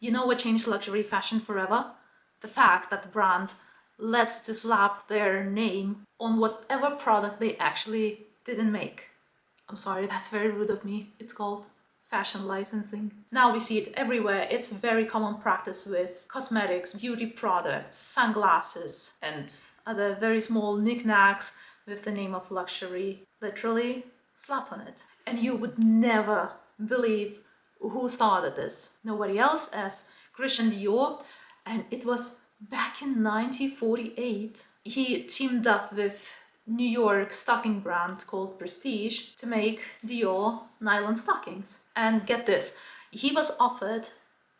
You know what changed luxury fashion forever? The fact that the brand lets to slap their name on whatever product they actually didn't make. I'm sorry, that's very rude of me. It's called fashion licensing. Now we see it everywhere. It's very common practice with cosmetics, beauty products, sunglasses, and other very small knickknacks with the name of luxury literally slapped on it. And you would never believe who started this. Nobody else as Christian Dior, and it was back in 1948. He teamed up with New York stocking brand called Prestige to make Dior nylon stockings. And get this, he was offered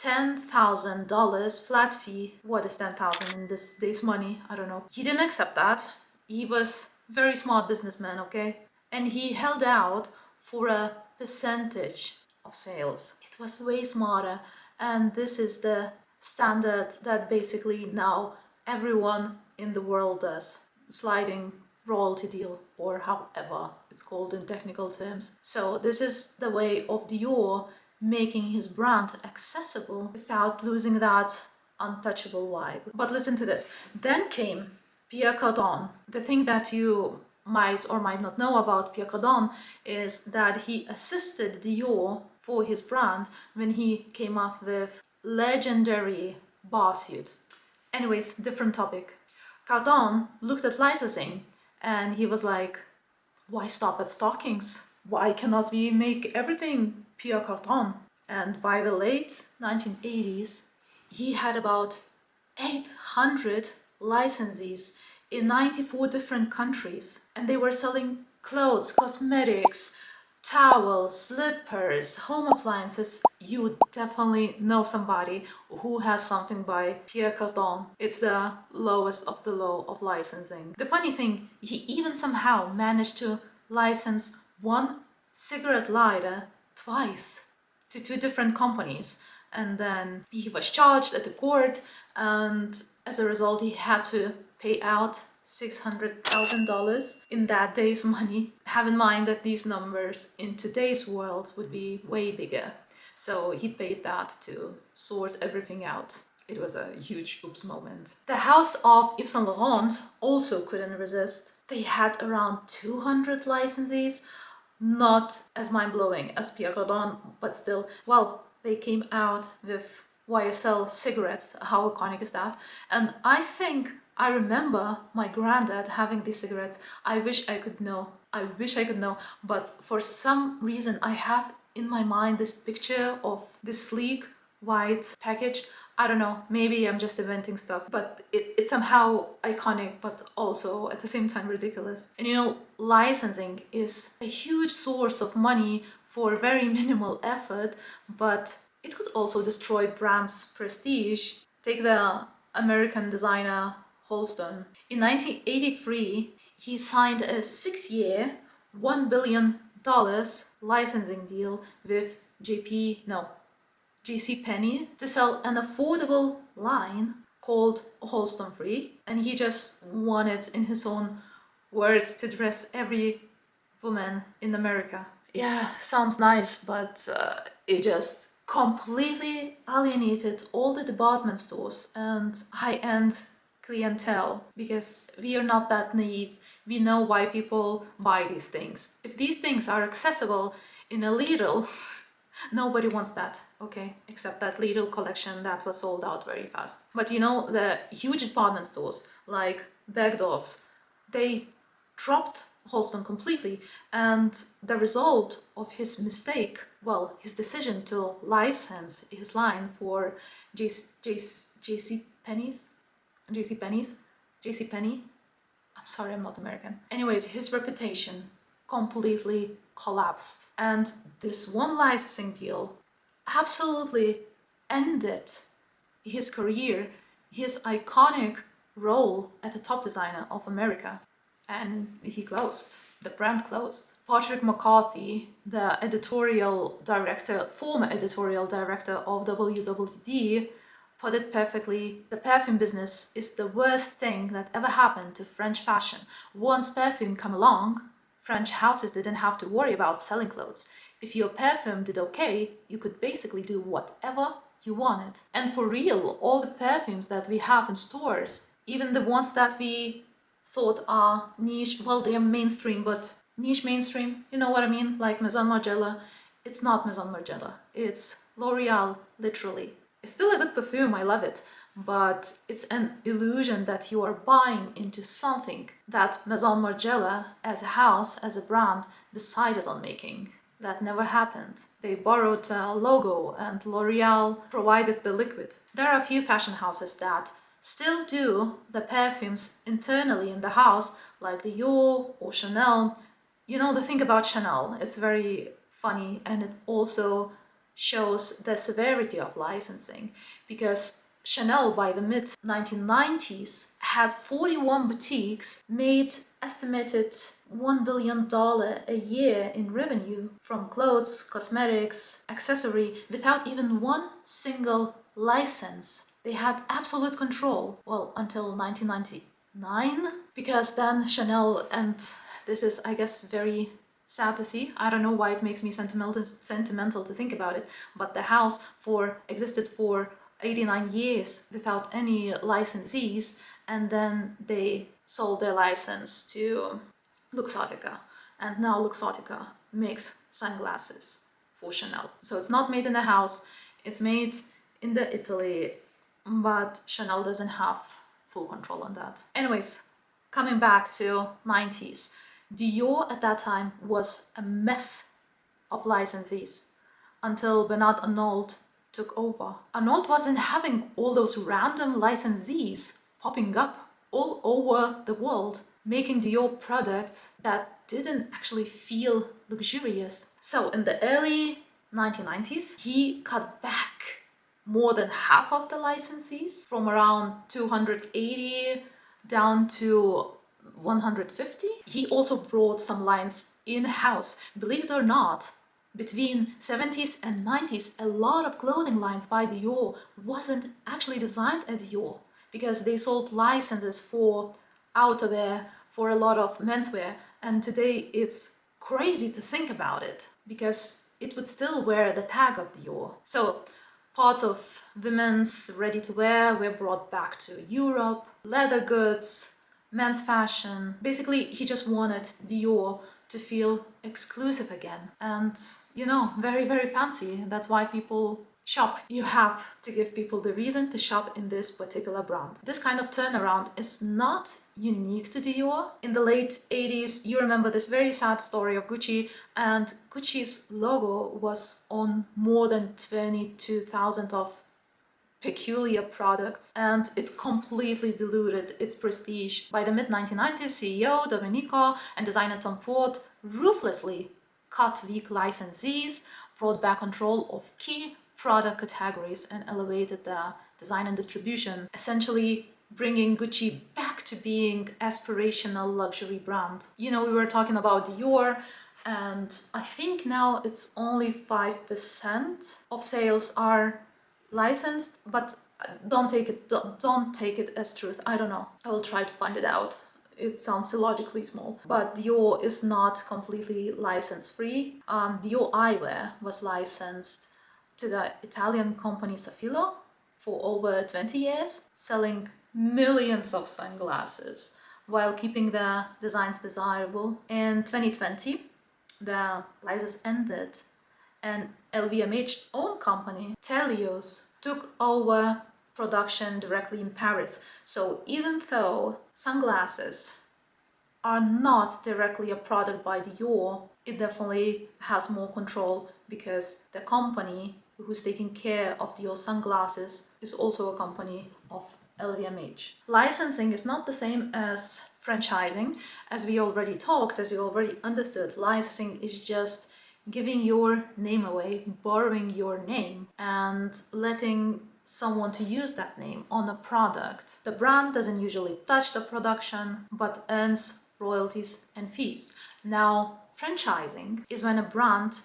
$10,000 flat fee. What is 10,000 in this day's money? I don't know. He didn't accept that. He was very smart businessman, okay? And he held out for a percentage of sales. It was way smarter, and this is the standard that basically now everyone in the world does. Sliding royalty deal, or however it's called in technical terms. So this is the way of Dior making his brand accessible without losing that untouchable vibe. But listen to this. Then came Pierre Cardin. The thing that you might or might not know about Pierre Cardin is that he assisted Dior for his brand when he came up with legendary bar suit. Anyways, different topic. Cardin looked at licensing and he was like, why stop at stockings? Why cannot we make everything Pierre Cardin? And by the late 1980s, he had about 800 licensees in 94 different countries. And they were selling clothes, cosmetics, towels, slippers, home appliances. You definitely know somebody who has something by Pierre Cardin. It's the lowest of the low of licensing. The funny thing, he even somehow managed to license one cigarette lighter twice to two different companies. And then he was charged at the court, and as a result he had to pay out $600,000 in that day's money. Have in mind that these numbers in today's world would be way bigger. So he paid that to sort everything out. It was a huge oops moment. The house of Yves Saint Laurent also couldn't resist. They had around 200 licensees, not as mind-blowing as Pierre Cardin, but still, well, they came out with YSL cigarettes. How iconic is that? And I remember my granddad having these cigarettes. I wish I could know, but for some reason I have in my mind this picture of this sleek white package. I don't know, maybe I'm just inventing stuff, but it's somehow iconic, but also at the same time ridiculous. And you know, licensing is a huge source of money for very minimal effort, but it could also destroy brands' prestige. Take the American designer Holston. In 1983, he signed a 6-year, $1 billion licensing deal with JCPenney to sell an affordable line called Holston Free, and he just wanted, in his own words, to dress every woman in America. Yeah, sounds nice, but it just completely alienated all the department stores and high-end clientele, because we are not that naive. We know why people buy these things. If these things are accessible in a Lidl, nobody wants that, okay? Except that Lidl collection that was sold out very fast. But you know, the huge department stores like Bergdorf's, they dropped Holston completely, and the result of his mistake, well, his decision to license his line for JCPenney. I'm sorry, I'm not American. Anyways, his reputation completely collapsed, and this one licensing deal absolutely ended his career, his iconic role as the top designer of America. And he closed. The brand closed. Patrick McCarthy, the former editorial director of WWD, put it perfectly. The perfume business is the worst thing that ever happened to French fashion. Once perfume came along, French houses didn't have to worry about selling clothes. If your perfume did okay, you could basically do whatever you want it. And for real, all the perfumes that we have in stores, even the ones that we thought are niche, well, they are mainstream, but niche mainstream, you know what I mean? Like Maison Margiela, it's not Maison Margiela, it's L'Oreal, literally. It's still a good perfume, I love it, but it's an illusion that you are buying into something that Maison Margiela, as a house, as a brand, decided on making. That never happened. They borrowed a logo and L'Oreal provided the liquid. There are a few fashion houses that still do the perfumes internally in the house, like Dior or Chanel. You know, the thing about Chanel, it's very funny, and it also shows the severity of licensing, because Chanel by the mid 1990s had 41 boutiques, made estimated $1 billion a year in revenue from clothes, cosmetics, accessory, without even one single license. They had absolute control, well, until 1999, because then Chanel, and this is, I guess, very sad to see. I don't know why it makes me sentimental to think about it, but the house existed for 89 years without any licensees, and then they sold their license to Luxottica, and now Luxottica makes sunglasses for Chanel. So it's not made in the house, it's made in Italy, but Chanel doesn't have full control on that. Anyways, coming back to 90s, Dior at that time was a mess of licensees until Bernard Arnault took over. Arnault wasn't having all those random licensees popping up all over the world, making Dior products that didn't actually feel luxurious. So in the early 1990s, he cut back more than half of the licensees, from around 280 down to 150. He also brought some lines in-house. Believe it or not, between 70s and 90s, a lot of clothing lines by Dior wasn't actually designed at Dior, because they sold licenses for outerwear, for a lot of menswear, and today it's crazy to think about it, because it would still wear the tag of Dior. So parts of women's ready-to-wear were brought back to Europe, leather goods, men's fashion. Basically, he just wanted Dior to feel exclusive again, and, you know, very, very fancy. That's why people shop. You have to give people the reason to shop in this particular brand. This kind of turnaround is not unique to Dior. In the late 80s, you remember this very sad story of Gucci, and Gucci's logo was on more than 22,000 of peculiar products, and it completely diluted its prestige. By the mid-1990s, CEO Domenico and designer Tom Ford ruthlessly cut weak licensees, brought back control of key product categories, and elevated the design and distribution, essentially bringing Gucci back to being aspirational luxury brand. You know, we were talking about Dior, and I think now it's only 5% of sales are licensed, but don't take it as truth. I don't know. I will try to find it out. It sounds illogically small, but Dior is not completely license free. Dior eyewear was licensed to the Italian company Safilo for over 20 years, selling millions of sunglasses while keeping the designs desirable. In 2020, the license ended, and LVMH own company, Telios, took over production directly in Paris. So even though sunglasses are not directly a product by Dior, it definitely has more control, because the company who's taking care of Dior sunglasses is also a company of LVMH. Licensing is not the same as franchising. As we already talked, as you already understood, licensing is just giving your name away, borrowing your name, and letting someone to use that name on a product. The brand doesn't usually touch the production, but earns royalties and fees. Now, franchising is when a brand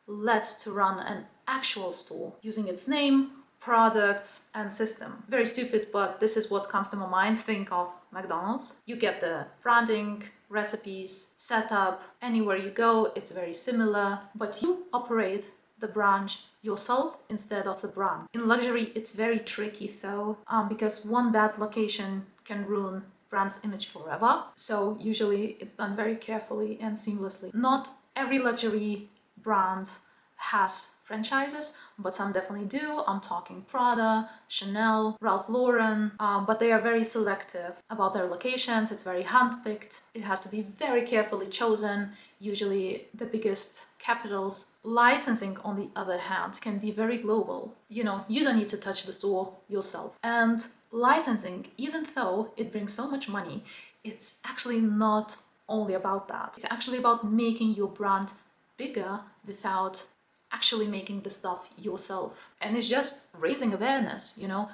lets to run an actual store using its name, products, and system. Very stupid, but this is what comes to my mind. Think of McDonald's. You get the branding, recipes, setup, anywhere you go, it's very similar, but you operate the branch yourself instead of the brand. In luxury, it's very tricky though, because one bad location can ruin brand's image forever. So usually it's done very carefully and seamlessly. Not every luxury brand has franchises, but some definitely do. I'm talking Prada, Chanel, Ralph Lauren, but they are very selective about their locations. It's very handpicked. It has to be very carefully chosen, usually the biggest capitals. Licensing, on the other hand, can be very global. You know, you don't need to touch the store yourself. And licensing, even though it brings so much money, it's actually not only about that. It's actually about making your brand bigger without actually making the stuff yourself. And it's just raising awareness, you know.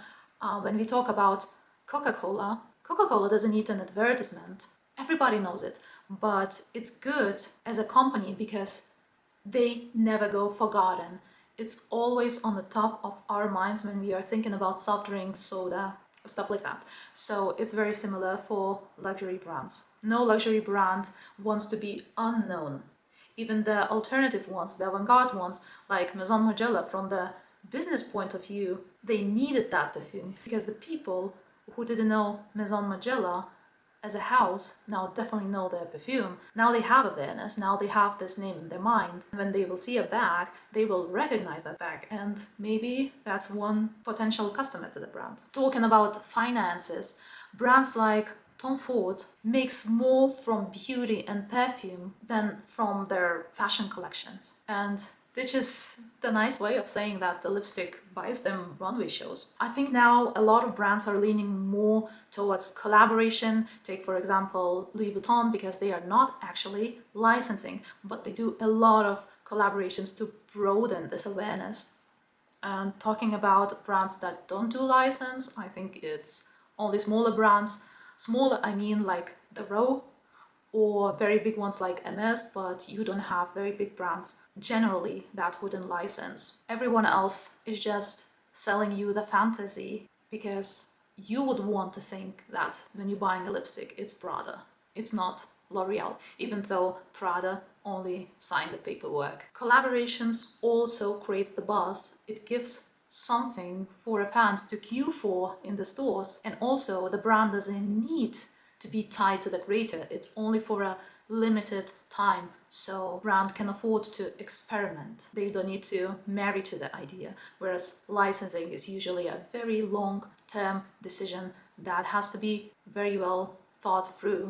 When we talk about Coca-Cola, Coca-Cola doesn't need an advertisement. Everybody knows it, but it's good as a company because they never go forgotten. It's always on the top of our minds when we are thinking about soft drinks, soda, stuff like that. So it's very similar for luxury brands. No luxury brand wants to be unknown. Even the alternative ones, the avant-garde ones, like Maison Margiela, from the business point of view, they needed that perfume because the people who didn't know Maison Margiela as a house now definitely know their perfume. Now they have awareness, now they have this name in their mind. When they will see a bag, they will recognize that bag, and maybe that's one potential customer to the brand. Talking about finances, brands like Tom Ford makes more from beauty and perfume than from their fashion collections. And which is the nice way of saying that the lipstick buys them runway shows. I think now a lot of brands are leaning more towards collaboration. Take, for example, Louis Vuitton, because they are not actually licensing, but they do a lot of collaborations to broaden this awareness. And talking about brands that don't do license, I think it's only smaller brands. Smaller, I mean like the Row, or very big ones like MS, but you don't have very big brands generally that wouldn't license. Everyone else is just selling you the fantasy because you would want to think that when you're buying a lipstick, it's Prada. It's not L'Oreal, even though Prada only signed the paperwork. Collaborations also creates the buzz. It gives something for fans to queue for in the stores, and also the brand doesn't need to be tied to the creator. It's only for a limited time, so brand can afford to experiment. They don't need to marry to the idea, whereas licensing is usually a very long-term decision that has to be very well thought through.